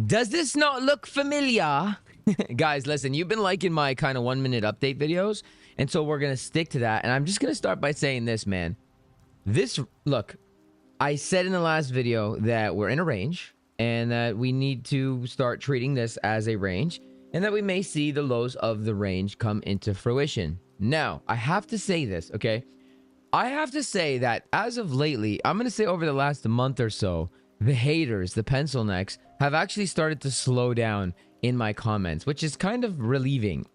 Does this not look familiar? Guys, listen, you've been liking my kind of 1-minute update videos, and so we're going to stick to that. And I'm just going to start by saying this, man. Look, I said in the last video that we're in a range and that we need to start treating this as a range and that we may see the lows of the range come into fruition. Now, I have to say this, okay? I have to say that as of lately, I'm going to say over the last month or so, the haters, the pencil necks, have actually started to slow down in my comments, which is kind of relieving.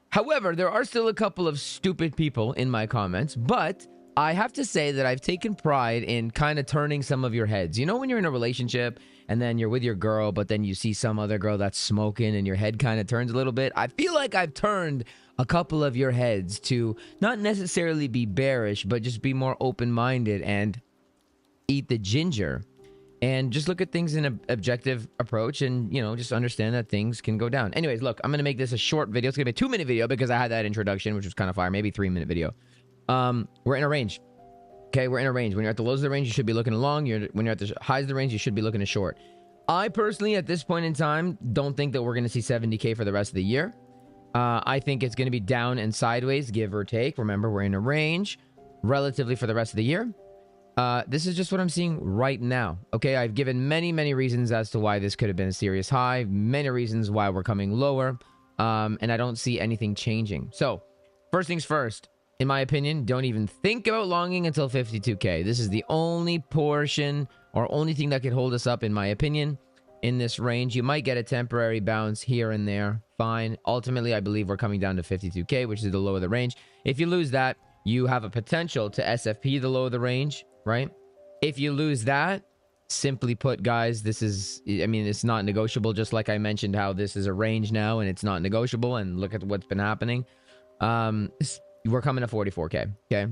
However, there are still a couple of stupid people in my comments, but I have to say that I've taken pride in kind of turning some of your heads. You know, when you're in a relationship and then you're with your girl, but then you see some other girl that's smoking and your head kind of turns a little bit. I feel like I've turned a couple of your heads to not necessarily be bearish, but just be more open-minded and eat the ginger and just look at things in an objective approach and, you know, just understand that things can go down. Anyways, look, I'm going to make this a short video. It's going to be a 2-minute video because I had that introduction, which was kind of fire, maybe 3-minute video. We're in a range. Okay, we're in a range. When you're at the lows of the range, you should be looking long. When you're at the highs of the range, you should be looking to short. I personally, at this point in time, don't think that we're going to see 70K for the rest of the year. I think it's going to be down and sideways, give or take. Remember, we're in a range relatively for the rest of the year. This is just what I'm seeing right now. Okay, I've given many reasons as to why this could have been a serious high, many reasons why we're coming lower, and I don't see anything changing. So, first things first, in my opinion, don't even think about longing until 52K. This is the only portion or only thing that could hold us up, in my opinion, in this range. You might get a temporary bounce here and there. Fine. Ultimately, I believe we're coming down to 52K, which is the low of the range. If you lose that, you have a potential to SFP the low of the range, right? If you lose that, simply put, guys, this is, I mean, it's not negotiable. Just like I mentioned how this is a range now and it's not negotiable, and look at what's been happening. We're coming to 44K, okay?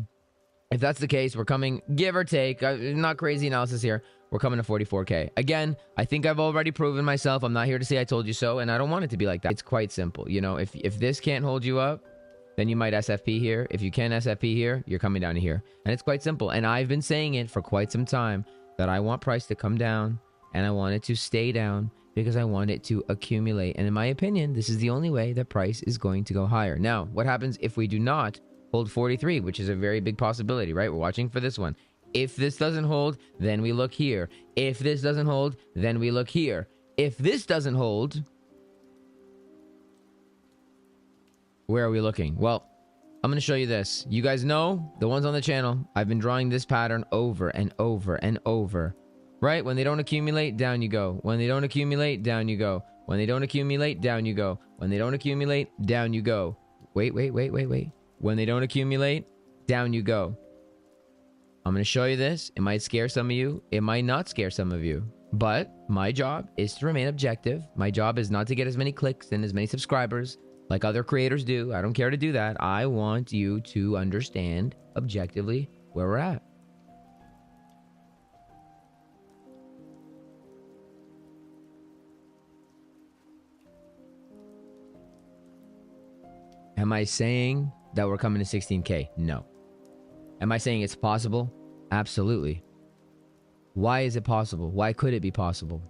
If that's the case, we're coming, give or take, not crazy analysis here, we're coming to 44K. Again, I think I've already proven myself. I'm not here to say I told you so, and I don't want it to be like that. It's quite simple. You know, if this can't hold you up, then you might SFP here. If you can SFP here, you're coming down to here. And it's quite simple. And I've been saying it for quite some time that I want price to come down and I want it to stay down because I want it to accumulate. And in my opinion, this is the only way that price is going to go higher. Now, what happens if we do not hold 43, which is a very big possibility, right? We're watching for this one. If this doesn't hold, then we look here. If this doesn't hold, then we look here. If this doesn't hold, where are we looking? Well, I'm going to show you this. You guys know, the ones on the channel, I've been drawing this pattern over and over and over, right? When they don't accumulate, down you go. When they don't accumulate, down you go. When they don't accumulate, down you go. When they don't accumulate, down you go. Wait. When they don't accumulate, down you go. I'm going to show you this. It might scare some of you. It might not scare some of you. But my job is to remain objective. My job is not to get as many clicks and as many subscribers like other creators do. I don't care to do that. I want you to understand objectively where we're at. Am I saying that we're coming to 16K? No. Am I saying it's possible? Absolutely. Why is it possible? Why could it be possible?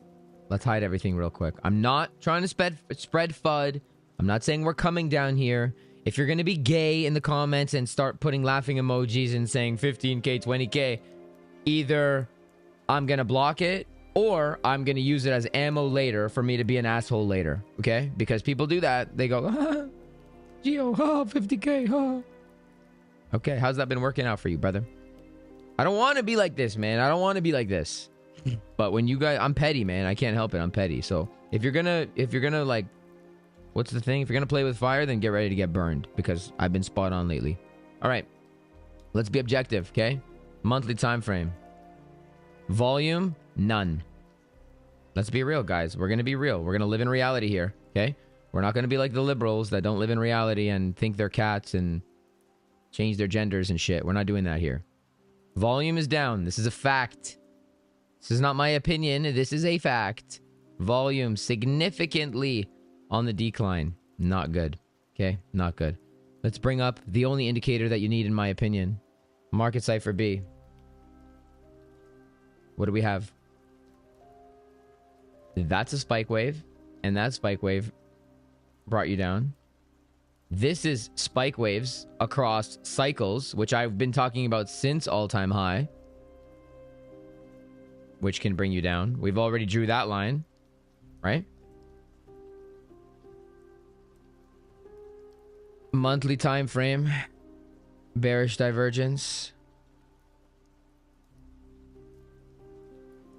Let's hide everything real quick. I'm not trying to spread FUD. I'm not saying we're coming down here. If you're going to be gay in the comments and start putting laughing emojis and saying 15K, 20K, either I'm going to block it or I'm going to use it as ammo later for me to be an asshole later. Okay? Because people do that. They go, ah, Gio, 50K, Okay, how's that been working out for you, brother? I don't want to be like this, man. I don't want to be like this. But when you guys, I'm petty, man. I can't help it. I'm petty. So if you're gonna like, what's the thing? If you're gonna play with fire, then get ready to get burned because I've been spot on lately. All right, let's be objective, okay? Monthly time frame. Volume, none. Let's be real, guys. We're gonna be real. We're gonna live in reality here, okay? We're not gonna be like the liberals that don't live in reality and think they're cats and change their genders and shit. We're not doing that here. Volume is down. This is a fact. This is not my opinion. This is a fact. Volume significantly on the decline. Not good. Okay? Not good. Let's bring up the only indicator that you need, in my opinion. Market cipher B. What do we have? That's a spike wave, and that spike wave brought you down. This is spike waves across cycles, which I've been talking about since all-time high, which can bring you down. We've already drew that line, right? Monthly time frame, bearish divergence,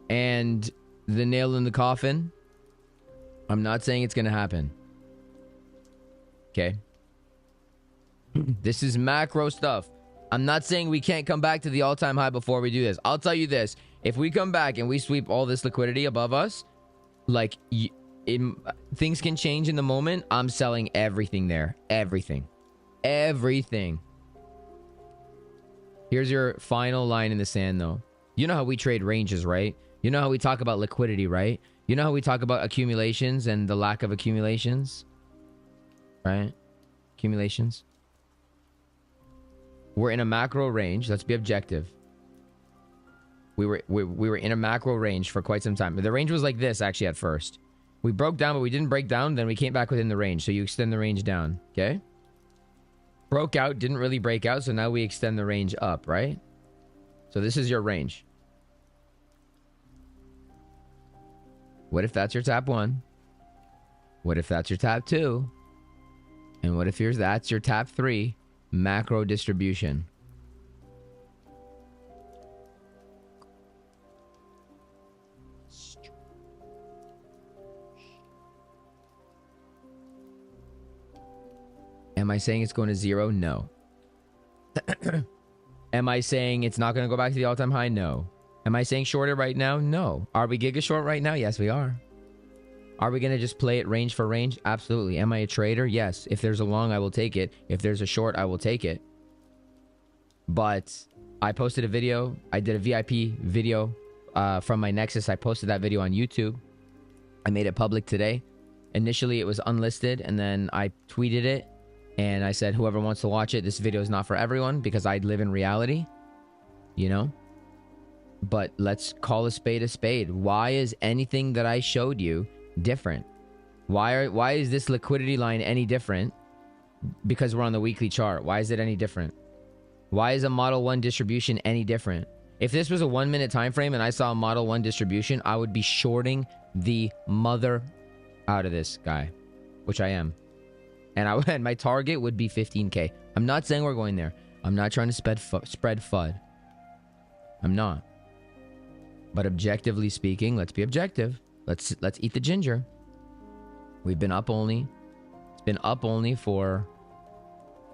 and the nail in the coffin. I'm not saying it's going to happen. Okay. This is macro stuff. I'm not saying we can't come back to the all-time high before we do this. I'll tell you this. If we come back and we sweep all this liquidity above us, like, things can change in the moment. I'm selling everything there. Everything. Everything. Here's your final line in the sand, though. You know how we trade ranges, right? You know how we talk about liquidity, right? You know how we talk about accumulations and the lack of accumulations? Right? Accumulations. We're in a macro range. Let's be objective. We were in a macro range for quite some time. The range was like this, actually, at first. We broke down, but we didn't break down. Then we came back within the range. So you extend the range down. Okay? Broke out, didn't really break out. So now we extend the range up, right? So this is your range. What if that's your tap 1? What if that's your tap 2? And what if that's your tap 3? Macro distribution. Am I saying it's going to 0? No. Am I saying it's not going to go back to the all-time high? No. Am I saying short it right now? No. Are we giga short right now? Yes, we are. Are we going to just play it range for range? Absolutely. Am I a trader? Yes. If there's a long, I will take it. If there's a short, I will take it. But I posted a video. I did a VIP video from my Nexus. I posted that video on YouTube. I made it public today. Initially, it was unlisted, and then I tweeted it. And I said, whoever wants to watch it, this video is not for everyone, because I live in reality, you know? But let's call a spade a spade. Why is anything that I showed you different? Why is this liquidity line any different? Because we're on the weekly chart. Why is it any different? Why is a Model 1 distribution any different? If this was a 1 minute time frame and I saw a Model 1 distribution, I would be shorting the mother out of this guy, which I am. And my target would be 15K. I'm not saying we're going there. I'm not trying to spread FUD. I'm not. But objectively speaking, let's be objective. Let's eat the ginger. We've been up only. It's been up only for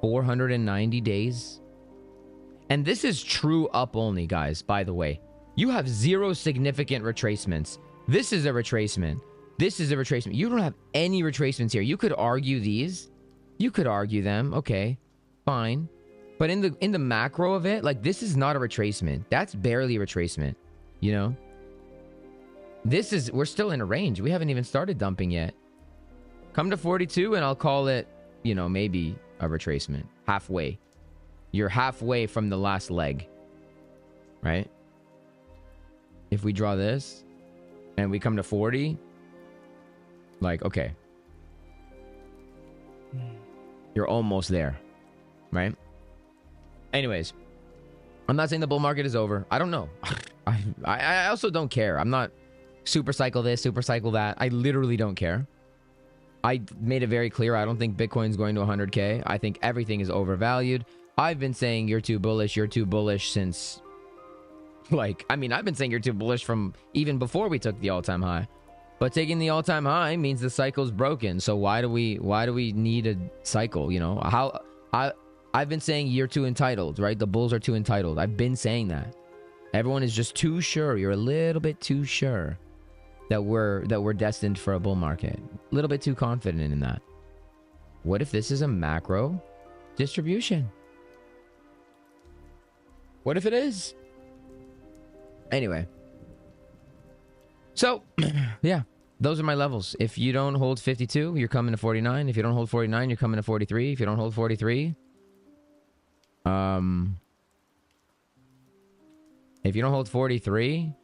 490 days. And this is true up only, guys, by the way. You have 0 significant retracements. This is a retracement. This is a retracement. You don't have any retracements here. You could argue these. You could argue them. Okay, fine. But in the macro of it, like, this is not a retracement. That's barely a retracement, you know? We're still in a range. We haven't even started dumping yet. Come to 42 and I'll call it, you know, maybe a retracement. Halfway. You're halfway from the last leg, right? If we draw this and we come to 40, like, okay, you're almost there, right? Anyways, I'm not saying the bull market is over. I don't know. I also don't care. I'm not super cycle this, super cycle that. I literally don't care. I made it very clear. I don't think Bitcoin's going to 100K. I think everything is overvalued. I've been saying you're too bullish since, like, I mean, I've been saying you're too bullish from even before we took the all-time high. But taking the all-time high means the cycle's broken. So why do we need a cycle, you know? I've been saying you're too entitled, right? The bulls are too entitled. I've been saying that. Everyone is just too sure. You're a little bit too sure that we're destined for a bull market. A little bit too confident in that. What if this is a macro distribution? What if it is? Anyway. So, yeah, those are my levels. If you don't hold 52, you're coming to 49. If you don't hold 49, you're coming to 43. If you don't hold 43, if you don't hold 43,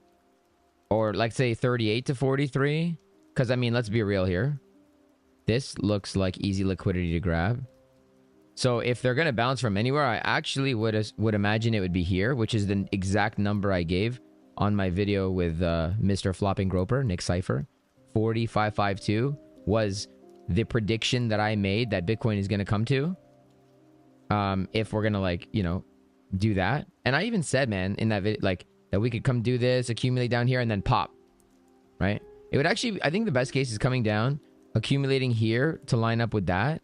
or like say 38 to 43, Because, I mean, let's be real here. This looks like easy liquidity to grab. So if they're going to bounce from anywhere, I actually would imagine it would be here, which is the exact number I gave on my video with Mr. Flopping Groper, Nick Cipher. 4552 was the prediction that I made that Bitcoin is going to come to. If we're going to, like, you know, do that. And I even said, man, in that video, like, that we could come do this, accumulate down here, and then pop. Right? It would actually, I think the best case is coming down, accumulating here to line up with that.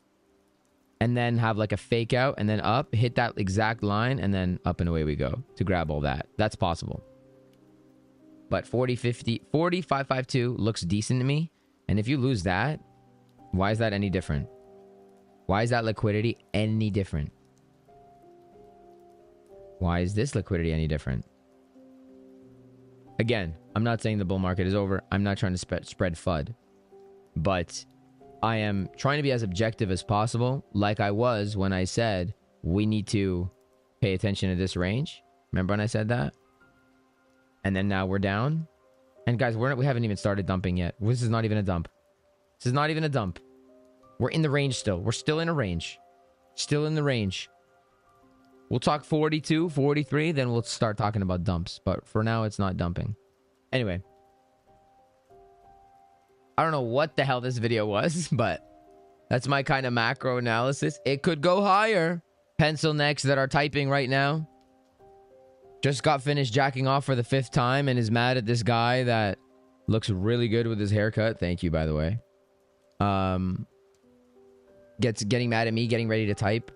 And then have like a fake out and then up, hit that exact line, and then up and away we go to grab all that. That's possible. But 4552 looks decent to me. And if you lose that, why is that any different? Why is that liquidity any different? Why is this liquidity any different? Again, I'm not saying the bull market is over. I'm not trying to spread FUD. But I am trying to be as objective as possible, like I was when I said we need to pay attention to this range. Remember when I said that? And then now we're down. And guys, we haven't even started dumping yet. This is not even a dump. This is not even a dump. We're in the range still. We're still in a range. Still in the range. We'll talk 42, 43, then we'll start talking about dumps. But for now, it's not dumping. Anyway. I don't know what the hell this video was, but that's my kind of macro analysis. It could go higher. Pencil necks that are typing right now. Just got finished jacking off for the 5th time and is mad at this guy that looks really good with his haircut. Thank you, by the way. Getting mad at me, getting ready to type.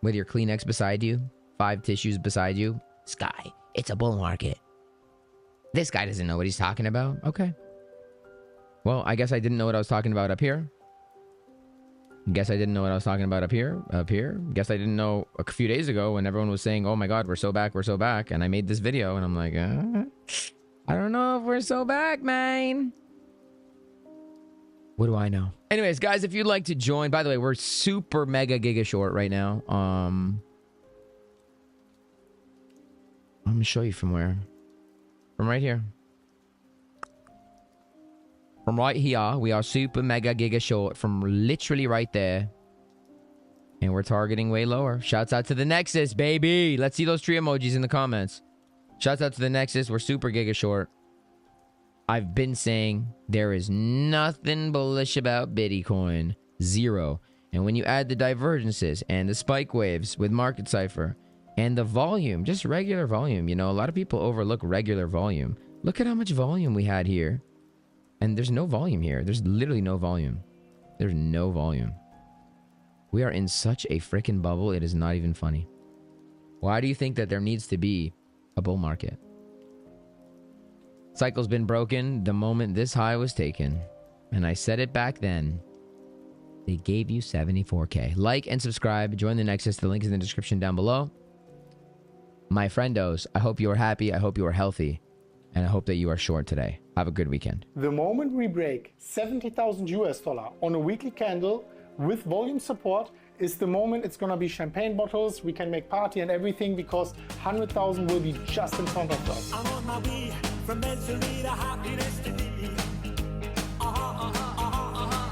With your Kleenex beside you. 5 tissues beside you. Sky, it's a bull market. This guy doesn't know what he's talking about. Okay. Well, I guess I didn't know what I was talking about up here. Guess I didn't know what I was talking about up here. Guess I didn't know a few days ago when everyone was saying, oh my god, we're so back, we're so back. And I made this video and I'm like, I don't know if we're so back, man. What do I know? Anyways, guys, if you'd like to join, by the way, we're super mega giga short right now. Let me show you from where. From right here. From right here, we are super mega giga short from literally right there. And we're targeting way lower. Shouts out to the Nexus, baby. Let's see those tree emojis in the comments. Shouts out to the Nexus. We're super giga short. I've been saying there is nothing bullish about Bitcoin. Zero. And when you add the divergences and the spike waves with market cipher and the volume, just regular volume, you know, a lot of people overlook regular volume. Look at how much volume we had here. And there's no volume here. There's literally no volume. There's no volume. We are in such a freaking bubble. It is not even funny. Why do you think that there needs to be a bull market? Cycle's been broken the moment this high was taken. And I said it back then. They gave you 74K. Like and subscribe. Join the Nexus. The link is in the description down below. My friendos, I hope you are happy. I hope you are healthy. And I hope that you are short today. Have a good weekend. The moment we break 70,000 US dollar on a weekly candle with volume support is the moment it's gonna be champagne bottles, we can make party and everything because 100,000 will be just in front of us. I'm on my way from misery to happiness.